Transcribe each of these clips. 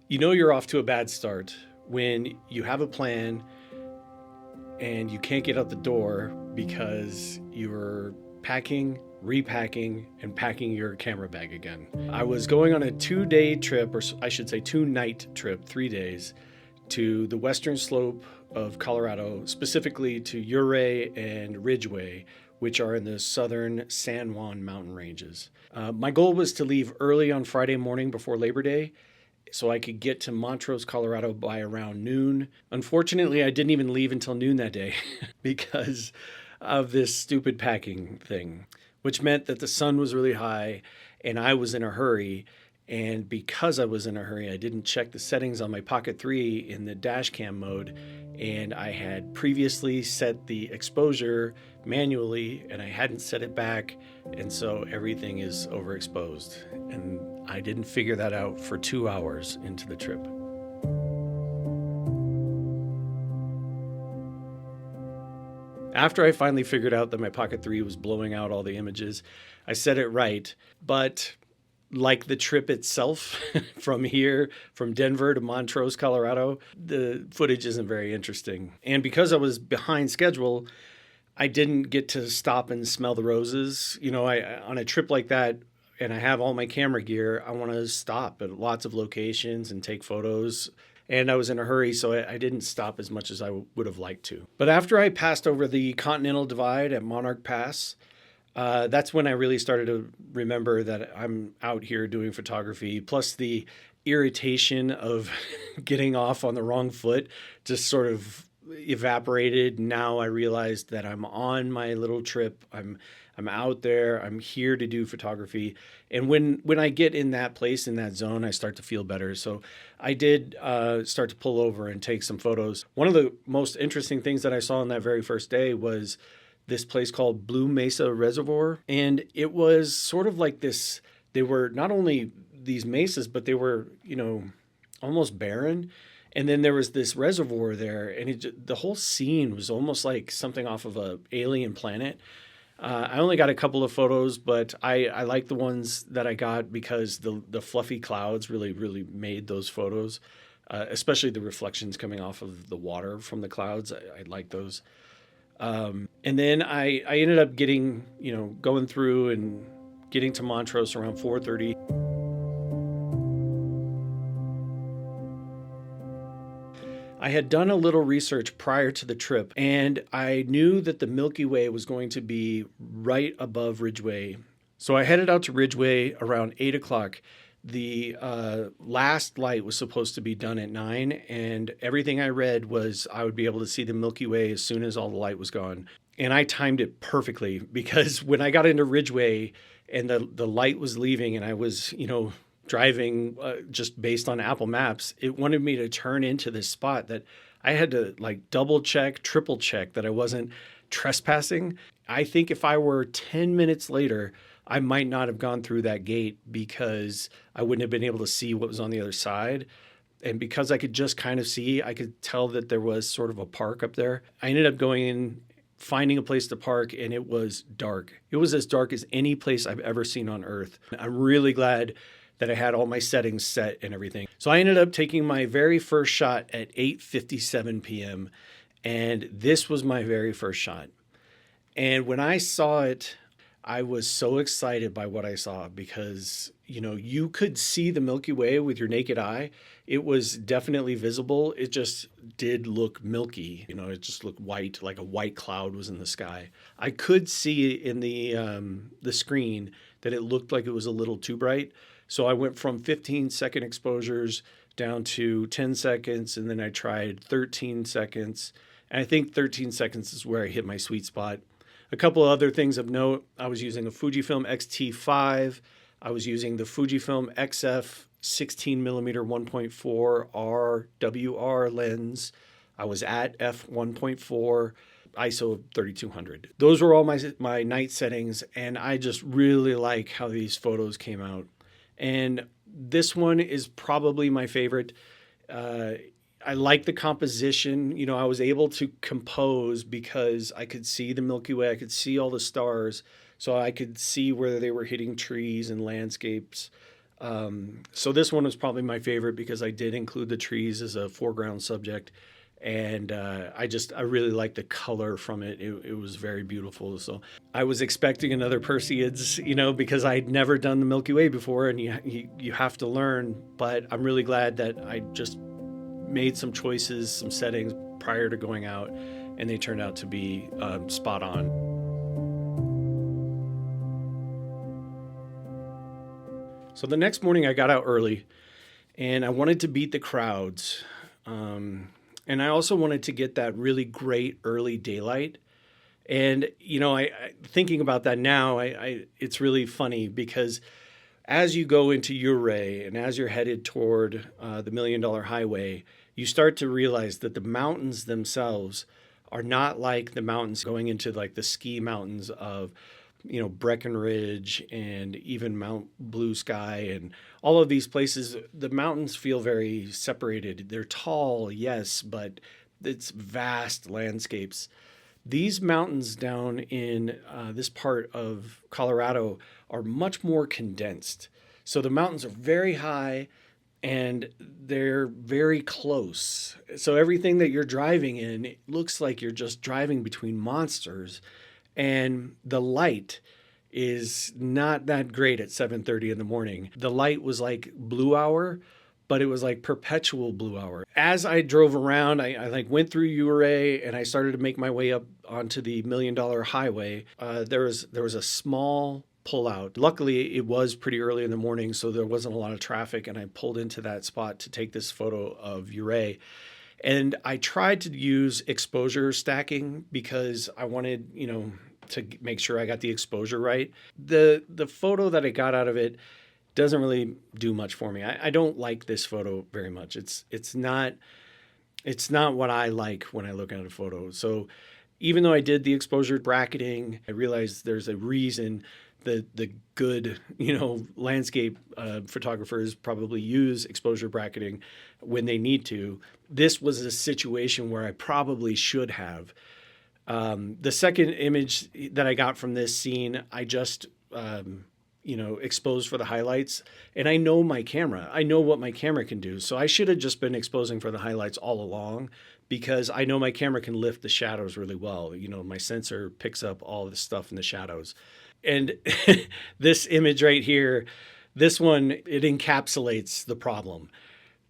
You know you're off to a bad start when you have a plan and you can't get out the door because you're packing, repacking, and packing your camera bag again. I was going on a 2-day trip, or I should say 2-night trip, 3 days, to the western slope of Colorado, specifically to Ouray and Ridgway, which are in the southern San Juan Mountain ranges. My goal was to leave early on Friday morning before Labor Day so I could get to Montrose, Colorado by around noon. Unfortunately, I didn't even leave until noon that day because of this stupid packing thing, which meant that the sun was really high and I was in a hurry. And because I was in a hurry, I didn't check the settings on my Pocket 3 in the dash cam mode. And I had previously set the exposure manually and I hadn't set it back. And so everything is overexposed. And I didn't figure that out for 2 hours into the trip. After I finally figured out that my Pocket 3 was blowing out all the images, I set it right. But like the trip itself from Denver to Montrose, Colorado, the footage isn't very interesting. And because I was behind schedule, I didn't get to stop and smell the roses. You know, on a trip like that, and I have all my camera gear, I want to stop at lots of locations and take photos. And I was in a hurry, so I didn't stop as much as I would have liked to. But after I passed over the Continental Divide at Monarch Pass, that's when I really started to remember that I'm out here doing photography, plus the irritation of getting off on the wrong foot just sort of evaporated. Now I realized that I'm on my little trip. I'm out there. I'm here to do photography. And when I get in that place, in that zone, I start to feel better. So I did start to pull over and take some photos. One of the most interesting things that I saw on that very first day was this place called Blue Mesa Reservoir. And it was sort of like this, they were not only these mesas, but they were, almost barren. And then there was this reservoir there, and the whole scene was almost like something off of a alien planet. I only got a couple of photos, but I like the ones that I got because the fluffy clouds really made those photos, especially the reflections coming off of the water from the clouds. I like those. And then I ended up going through and getting to Montrose around 4:30. I had done a little research prior to the trip, and I knew that the Milky Way was going to be right above Ridgway. So I headed out to Ridgway around 8 o'clock. The last light was supposed to be done at 9, and everything I read was I would be able to see the Milky Way as soon as all the light was gone. And I timed it perfectly because when I got into Ridgway and the light was leaving and I was, driving just based on Apple Maps, it wanted me to turn into this spot that I had to double check, triple check that I wasn't trespassing. I think if I were 10 minutes later, I might not have gone through that gate because I wouldn't have been able to see what was on the other side. And because I could just kind of see, I could tell that there was sort of a park up there. I ended up going in, finding a place to park, and it was dark. It was as dark as any place I've ever seen on Earth. I'm really glad that I had all my settings set and everything. So I ended up taking my very first shot at 8:57 p.m. And this was my very first shot. And when I saw it, I was so excited by what I saw because, you could see the Milky Way with your naked eye. It was definitely visible. It just did look milky. It just looked white, like a white cloud was in the sky. I could see in the screen that it looked like it was a little too bright. So I went from 15-second exposures down to 10 seconds, and then I tried 13 seconds. And I think 13 seconds is where I hit my sweet spot. A couple of other things of note, I was using a Fujifilm X-T5. I was using the Fujifilm XF 16mm 1.4 RWR lens. I was at f1.4. ISO 3200. Those were all my night settings, and I just really like how these photos came out. And this one is probably my favorite. I like the composition. I was able to compose because I could see the Milky Way. I could see all the stars. So I could see where they were hitting trees and landscapes. So this one was probably my favorite because I did include the trees as a foreground subject. And I really liked the color from it. It was very beautiful. So I was expecting another Perseids, because I'd never done the Milky Way before, and you have to learn. But I'm really glad that I just made some choices, some settings prior to going out, and they turned out to be spot on. So the next morning I got out early, and I wanted to beat the crowds. And I also wanted to get that really great early daylight. And I thinking about that now, it's really funny because as you go into Ouray and as you're headed toward the $1 Million Highway, you start to realize that the mountains themselves are not like the mountains going into like the ski mountains of Breckenridge and even Mount Blue Sky and all of these places. The mountains feel very separated. They're tall, yes, but it's vast landscapes. These mountains down in this part of Colorado are much more condensed. So the mountains are very high and they're very close. So everything that you're driving in, it looks like you're just driving between monsters. And the light is not that great at 7:30 in the morning. The light was like blue hour, but it was like perpetual blue hour. As I drove around, I like went through Ouray and I started to make my way up onto the $1 Million Highway. There was a small pullout. Luckily, it was pretty early in the morning, so there wasn't a lot of traffic, and I pulled into that spot to take this photo of Ouray. And I tried to use exposure stacking because I wanted, to make sure I got the exposure right. The photo that I got out of it doesn't really do much for me. I don't like this photo very much. It's not what I like when I look at a photo. So even though I did the exposure bracketing, I realized there's a reason the good, landscape photographers probably use exposure bracketing when they need to. This was a situation where I probably should have. The second image that I got from this scene, I just, exposed for the highlights. And I know my camera. I know what my camera can do. So I should have just been exposing for the highlights all along because I know my camera can lift the shadows really well. My sensor picks up all the stuff in the shadows. And this image right here, this one, it encapsulates the problem.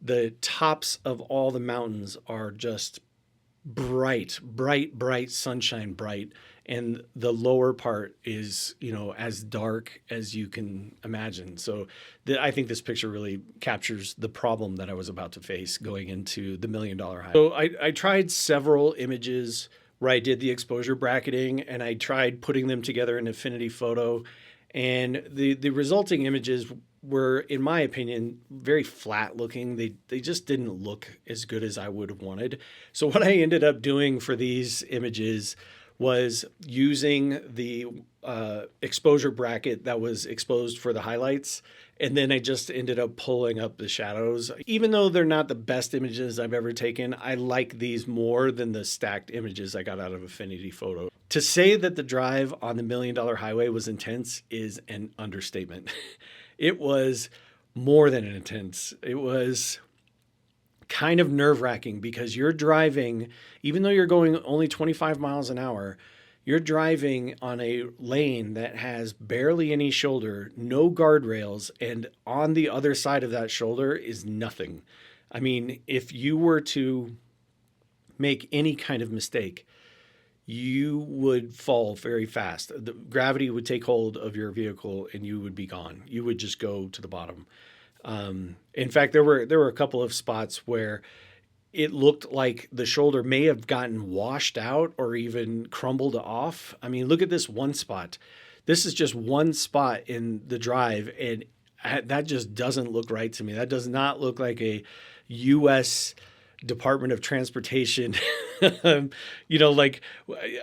The tops of all the mountains are just bright, sunshine bright. And the lower part is, as dark as you can imagine. So I think this picture really captures the problem that I was about to face going into the $1 Million Highway. So I tried several images where I did the exposure bracketing and I tried putting them together in Affinity Photo. And the resulting images were, in my opinion, very flat looking. They just didn't look as good as I would have wanted. So what I ended up doing for these images was using the exposure bracket that was exposed for the highlights. And then I just ended up pulling up the shadows. Even though they're not the best images I've ever taken, I like these more than the stacked images I got out of Affinity Photo. To say that the drive on the $1 Million Highway was intense is an understatement. It was more than intense. It was kind of nerve-wracking because you're driving, even though you're going only 25 miles an hour, you're driving on a lane that has barely any shoulder, no guardrails, and on the other side of that shoulder is nothing. I mean, if you were to make any kind of mistake, you would fall very fast. The gravity would take hold of your vehicle and you would be gone. You would just go to the bottom. In fact, there were a couple of spots where it looked like the shoulder may have gotten washed out or even crumbled off. I mean, look at this one spot. This is just one spot in the drive, and that just doesn't look right to me. That does not look like a U.S. Department of Transportation. Like,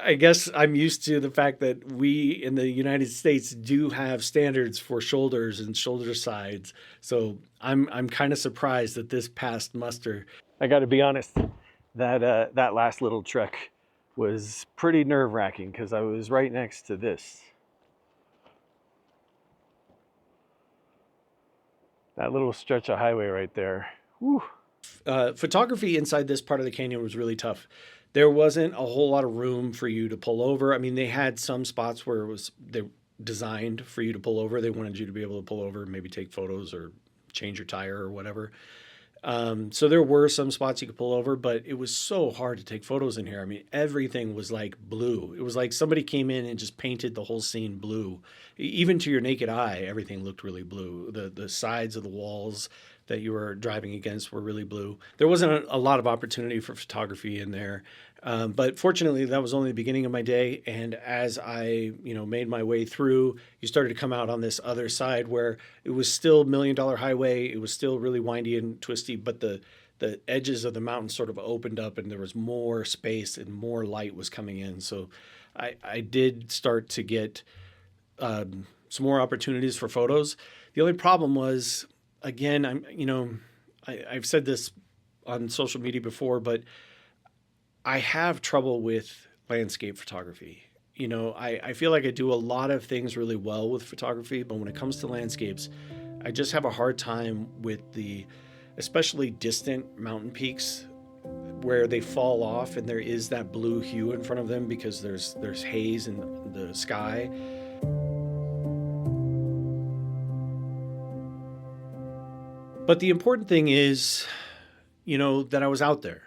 I guess I'm used to the fact that we in the United States do have standards for shoulders and shoulder sides. So I'm kind of surprised that this passed muster. I got to be honest, that last little trek was pretty nerve-wracking because I was right next to this. That little stretch of highway right there. Whew. Photography inside this part of the canyon was really tough. There wasn't a whole lot of room for you to pull over. I mean, they had some spots where they designed for you to pull over. They wanted you to be able to pull over, maybe take photos or change your tire or whatever. So there were some spots you could pull over, but it was so hard to take photos in here. I mean, everything was like blue. It was like somebody came in and just painted the whole scene blue. Even to your naked eye, everything looked really blue. The sides of the walls that you were driving against were really blue. There wasn't a lot of opportunity for photography in there. But fortunately, that was only the beginning of my day. And as I, made my way through, you started to come out on this other side where it was still $1 Million Highway. It was still really windy and twisty, but the edges of the mountain sort of opened up and there was more space and more light was coming in. So I did start to get some more opportunities for photos. The only problem was, again, I've said this on social media before, but I have trouble with landscape photography. I feel like I do a lot of things really well with photography, but when it comes to landscapes, I just have a hard time with especially distant mountain peaks where they fall off and there is that blue hue in front of them because there's haze in the sky. But the important thing is, that I was out there.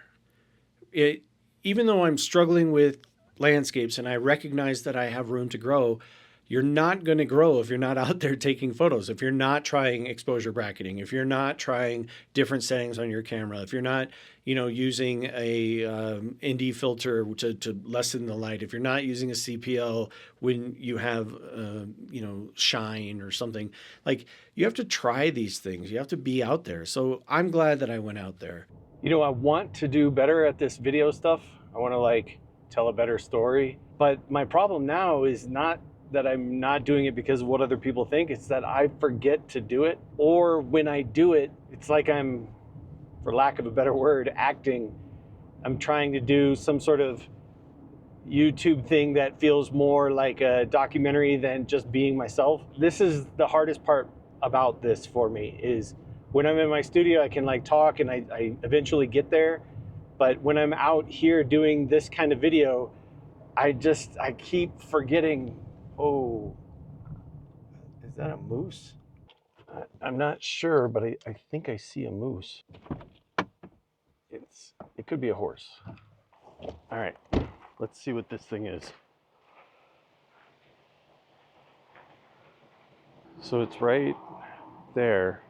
Even though I'm struggling with landscapes and I recognize that I have room to grow, you're not going to grow if you're not out there taking photos, if you're not trying exposure bracketing, if you're not trying different settings on your camera, if you're not, using a ND filter to lessen the light, if you're not using a CPL when you have, shine or something. Like, you have to try these things. You have to be out there. So I'm glad that I went out there. I want to do better at this video stuff. I want to tell a better story. But my problem now is not that I'm not doing it because of what other people think. It's that I forget to do it. Or when I do it, it's like I'm, for lack of a better word, acting. I'm trying to do some sort of YouTube thing that feels more like a documentary than just being myself. This is the hardest part about this for me, is when I'm in my studio, I can talk and I eventually get there. But when I'm out here doing this kind of video, I keep forgetting. Oh, is that a moose? I'm not sure, but I think I see a moose. It could be a horse. All right, let's see what this thing is. So it's right there.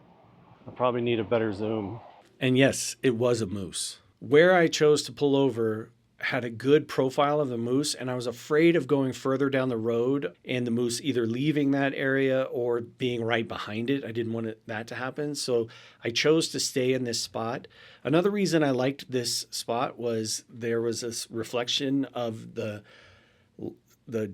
I probably need a better zoom. And yes, it was a moose. Where I chose to pull over had a good profile of the moose, and I was afraid of going further down the road and the moose either leaving that area or being right behind it. I didn't want that to happen, so I chose to stay in this spot. Another reason I liked this spot was there was this reflection of the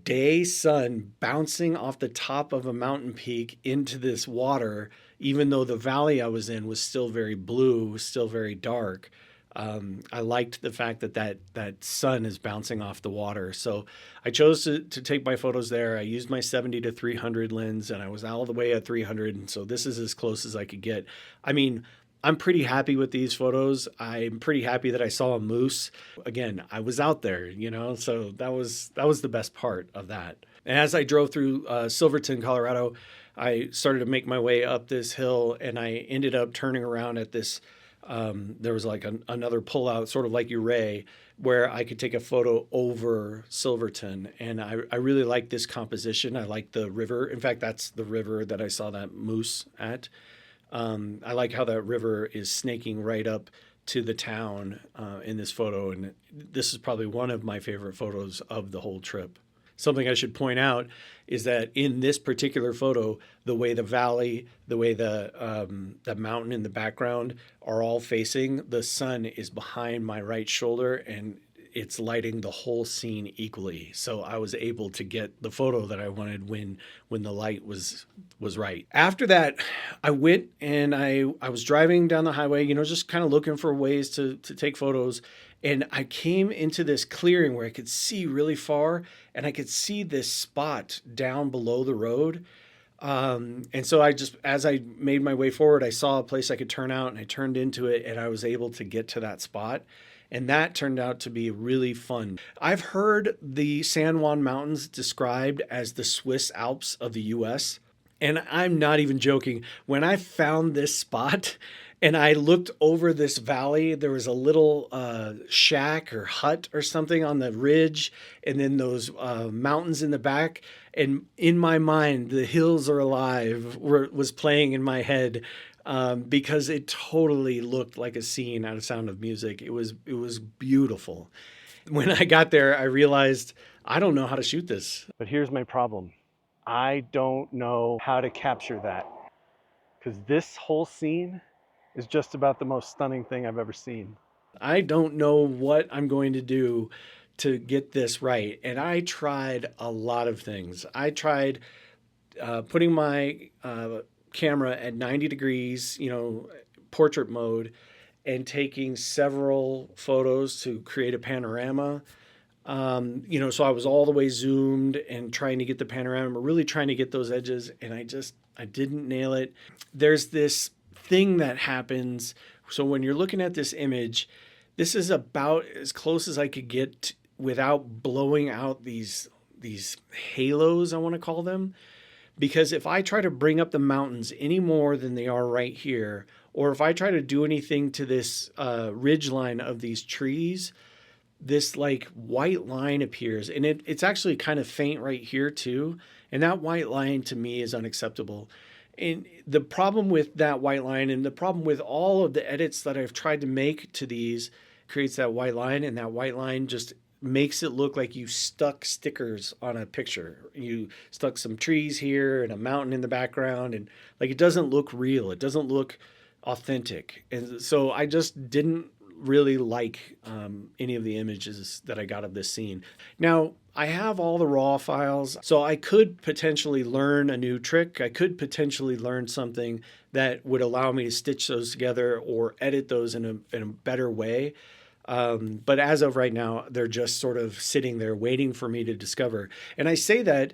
day sun bouncing off the top of a mountain peak into this water, even though the valley I was in was still very blue, still very dark. I liked the fact that sun is bouncing off the water. So I chose to take my photos there. I used my 70-300 lens and I was all the way at 300. And so this is as close as I could get. I mean, I'm pretty happy with these photos. I'm pretty happy that I saw a moose. Again, I was out there, so that was the best part of that. And as I drove through Silverton, Colorado, I started to make my way up this hill and I ended up turning around at this there was another pullout, sort of like Ouray, where I could take a photo over Silverton. And I really like this composition. I like the river. In fact, that's the river that I saw that moose at. I like how that river is snaking right up to the town in this photo. And this is probably one of my favorite photos of the whole trip. Something I should point out is that in this particular photo, the way the valley, the way the mountain in the background are all facing, the sun is behind my right shoulder and it's lighting the whole scene equally. So I was able to get the photo that I wanted when the light was right. After that, I went and I was driving down the highway, just kind of looking for ways to take photos. And I came into this clearing where I could see really far and I could see this spot down below the road. And so as I made my way forward, I saw a place I could turn out and I turned into it and I was able to get to that spot. And that turned out to be really fun. I've heard the San Juan Mountains described as the Swiss Alps of the US. And I'm not even joking. When I found this spot and I looked over this valley, there was a little shack or hut or something on the ridge, and then those mountains in the back. And in my mind, The Hills Are Alive was playing in my head, because it totally looked like a scene out of Sound of Music. It was beautiful. When I got there, I realized I don't know how to shoot this. But here's my problem. I don't know how to capture that, because this whole scene is just about the most stunning thing I've ever seen. I don't know what I'm going to do to get this right. And I tried a lot of things. I tried putting my camera at 90 degrees, portrait mode, and taking several photos to create a panorama. So I was all the way zoomed and trying to get the panorama, really trying to get those edges, and I didn't nail it. There's this thing that happens. So when you're looking at this image, this is about as close as I could get without blowing out these halos, I want to call them. Because if I try to bring up the mountains any more than they are right here, or if I try to do anything to this ridge line of these trees, this like white line appears, and it's actually kind of faint right here too. And that white line to me is unacceptable. And the problem with that white line, and the problem with all of the edits that I've tried to make to these, creates that white line, and that white line just makes it look like you stuck stickers on a picture. You stuck some trees here and a mountain in the background, and like it doesn't look real. It doesn't look authentic. And so I just didn't really like any of the images that I got of this scene. Now, I have all the raw files, so I could potentially learn a new trick. I could potentially learn something that would allow me to stitch those together or edit those in a better way. But as of right now, they're just sort of sitting there waiting for me to discover. And I say that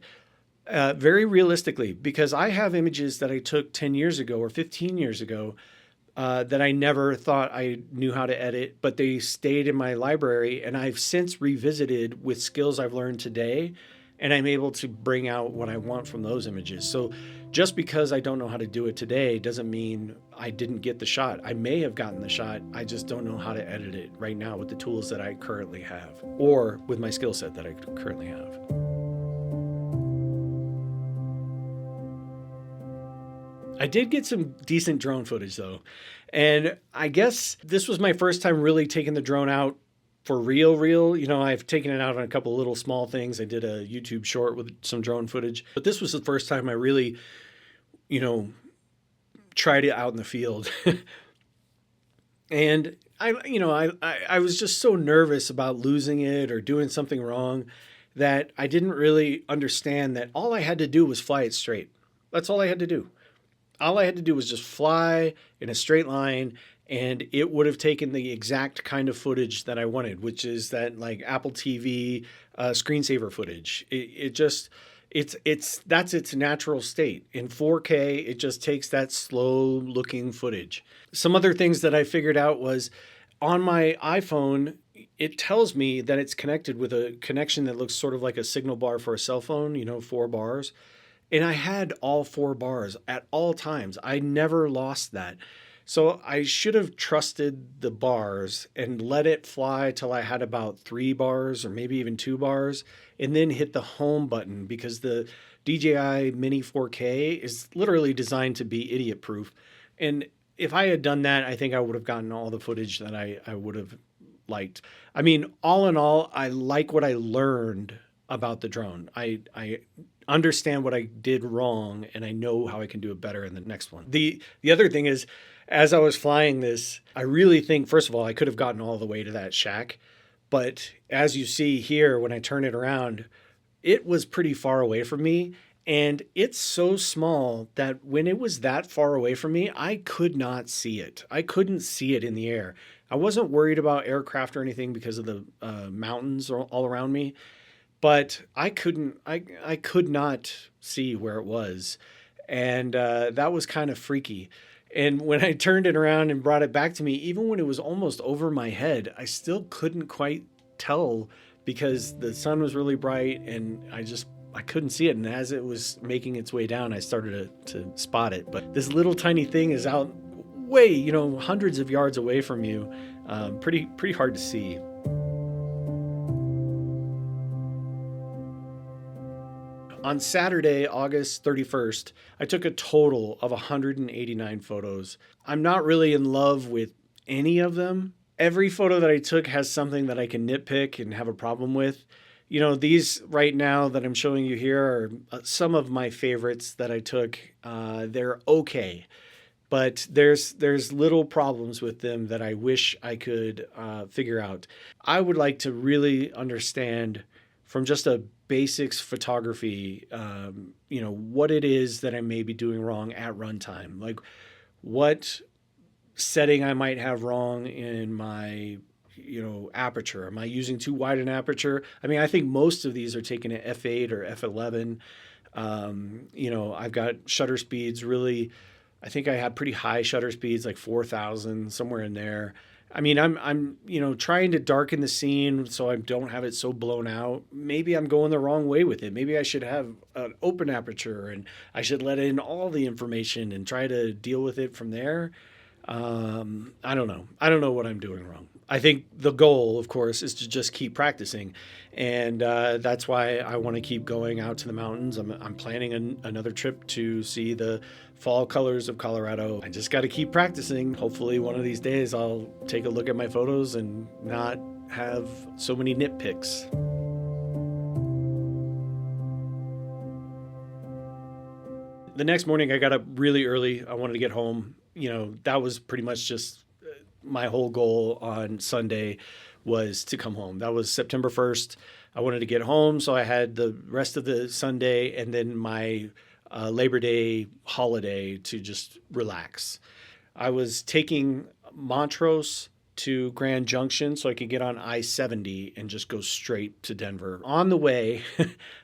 very realistically, because I have images that I took 10 years ago or 15 years ago that I never thought I knew how to edit, but they stayed in my library, and I've since revisited with skills I've learned today, and I'm able to bring out what I want from those images. So just because I don't know how to do it today doesn't mean I didn't get the shot. I may have gotten the shot. I just don't know how to edit it right now with the tools that I currently have, or with my skill set that I currently have. I did get some decent drone footage though. And I guess this was my first time really taking the drone out for real. I've taken it out on a couple of little small things. I did a YouTube short with some drone footage, but this was the first time I really, tried it out in the field. And I was just so nervous about losing it or doing something wrong that I didn't really understand that all I had to do was fly it straight. That's all I had to do. All I had to do was just fly in a straight line, and it would have taken the exact kind of footage that I wanted, which is that like Apple TV screensaver footage. That's its natural state. In 4K, it just takes that slow looking footage. Some other things that I figured out was on my iPhone, it tells me that it's connected with a connection that looks sort of like a signal bar for a cell phone, 4 bars. And I had all 4 bars at all times. I never lost that. So I should have trusted the bars and let it fly till I had about 3 bars or maybe even 2 bars, and then hit the home button, because the DJI Mini 4K is literally designed to be idiot proof. And if I had done that, I think I would have gotten all the footage that I would have liked. I mean, all in all, I like what I learned about the drone. I understand what I did wrong, and I know how I can do it better in the next one. The other thing is, as I was flying this, I really think, first of all, I could have gotten all the way to that shack. But as you see here, when I turn it around, it was pretty far away from me. And it's so small that when it was that far away from me, I could not see it. I couldn't see it in the air. I wasn't worried about aircraft or anything because of the mountains all around me. But I could not see where it was. And that was kind of freaky. And when I turned it around and brought it back to me, even when it was almost over my head, I still couldn't quite tell because the sun was really bright and I couldn't see it. And as it was making its way down, I started to spot it. But this little tiny thing is out way, hundreds of yards away from you. Pretty hard to see. On Saturday, August 31st, I took a total of 189 photos. I'm not really in love with any of them. Every photo that I took has something that I can nitpick and have a problem with. These right now that I'm showing you here are some of my favorites that I took. They're okay, but there's little problems with them that I wish I could figure out. I would like to really understand from just a basics photography, what it is that I may be doing wrong at runtime. Like what setting I might have wrong in my, aperture. Am I using too wide an aperture? I mean, I think most of these are taken at f8 or f11. I've got shutter speeds really, I think I have pretty high shutter speeds, like 4,000, somewhere in there. I mean, I'm trying to darken the scene so I don't have it so blown out. Maybe I'm going the wrong way with it. Maybe I should have an open aperture and I should let in all the information and try to deal with it from there. I don't know. I don't know what I'm doing wrong. I think the goal, of course, is to just keep practicing. And that's why I want to keep going out to the mountains. I'm planning another trip to see the fall colors of Colorado. I just got to keep practicing. Hopefully one of these days I'll take a look at my photos and not have so many nitpicks. The next morning I got up really early. I wanted to get home. That was pretty much just my whole goal on Sunday was to come home. That was September 1st. I wanted to get home, so I had the rest of the Sunday and then my Labor Day holiday to just relax. I was taking Montrose to Grand Junction so I could get on I-70 and just go straight to Denver. On the way,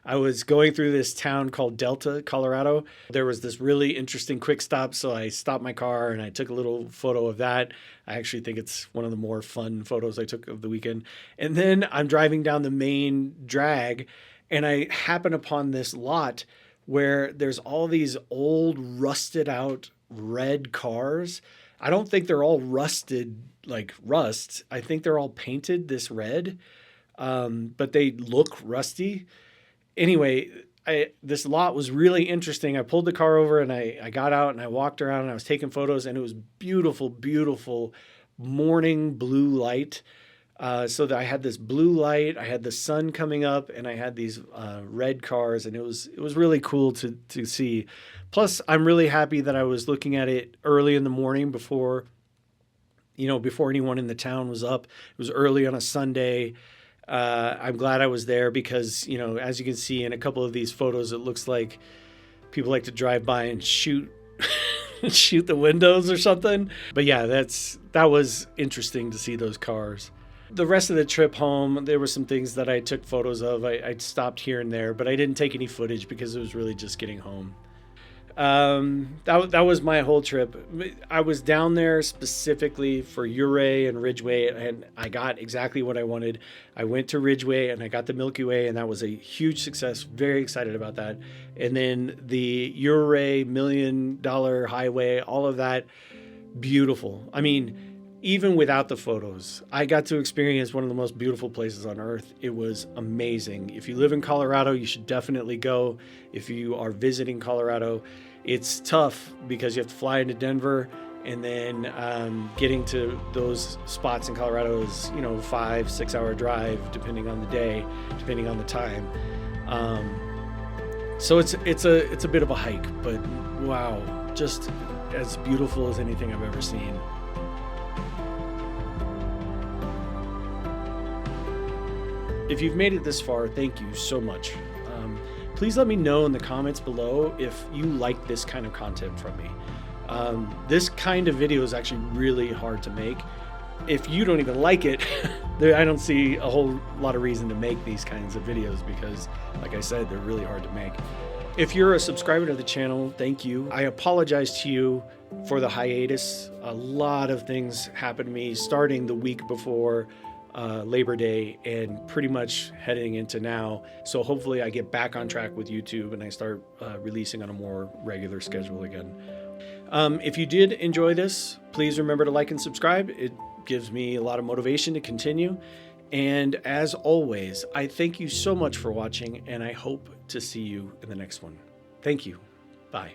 I was going through this town called Delta, Colorado. There was this really interesting quick stop, so I stopped my car and I took a little photo of that. I actually think it's one of the more fun photos I took of the weekend. And then I'm driving down the main drag and I happen upon this lot where there's all these old rusted out red cars. I don't think they're all rusted like rust. I think they're all painted this red, but they look rusty. Anyway, this lot was really interesting. I pulled the car over and I got out and I walked around and I was taking photos and it was beautiful, beautiful morning blue light. So that I had this blue light, I had the sun coming up, and I had these red cars, and it was really cool to see. Plus, I'm really happy that I was looking at it early in the morning before anyone in the town was up. It was early on a Sunday. I'm glad I was there because, as you can see in a couple of these photos, it looks like people like to drive by and shoot shoot the windows or something. But yeah, that was interesting to see those cars. The rest of the trip home, there were some things that I took photos of. I stopped here and there, but I didn't take any footage because it was really just getting home. That was my whole trip. I was down there specifically for Ouray and Ridgway, and I got exactly what I wanted. I went to Ridgway and I got the Milky Way, and that was a huge success. Very excited about that. And then the Ouray $1 million highway, all of that, beautiful. I mean, even without the photos, I got to experience one of the most beautiful places on earth. It was amazing. If you live in Colorado, you should definitely go. If you are visiting Colorado, it's tough because you have to fly into Denver, and then getting to those spots in Colorado is 5-6 hour drive depending on the day, depending on the time. So it's a bit of a hike, but wow, just as beautiful as anything I've ever seen. If you've made it this far, thank you so much. Please let me know in the comments below if you like this kind of content from me. This kind of video is actually really hard to make. If you don't even like it, I don't see a whole lot of reason to make these kinds of videos because, like I said, they're really hard to make. If you're a subscriber to the channel, thank you. I apologize to you for the hiatus. A lot of things happened to me starting the week before Labor Day and pretty much heading into now. So hopefully I get back on track with YouTube and I start releasing on a more regular schedule again. If you did enjoy this, please remember to like and subscribe. It gives me a lot of motivation to continue. And as always, I thank you so much for watching, and I hope to see you in the next one. Thank you. Bye.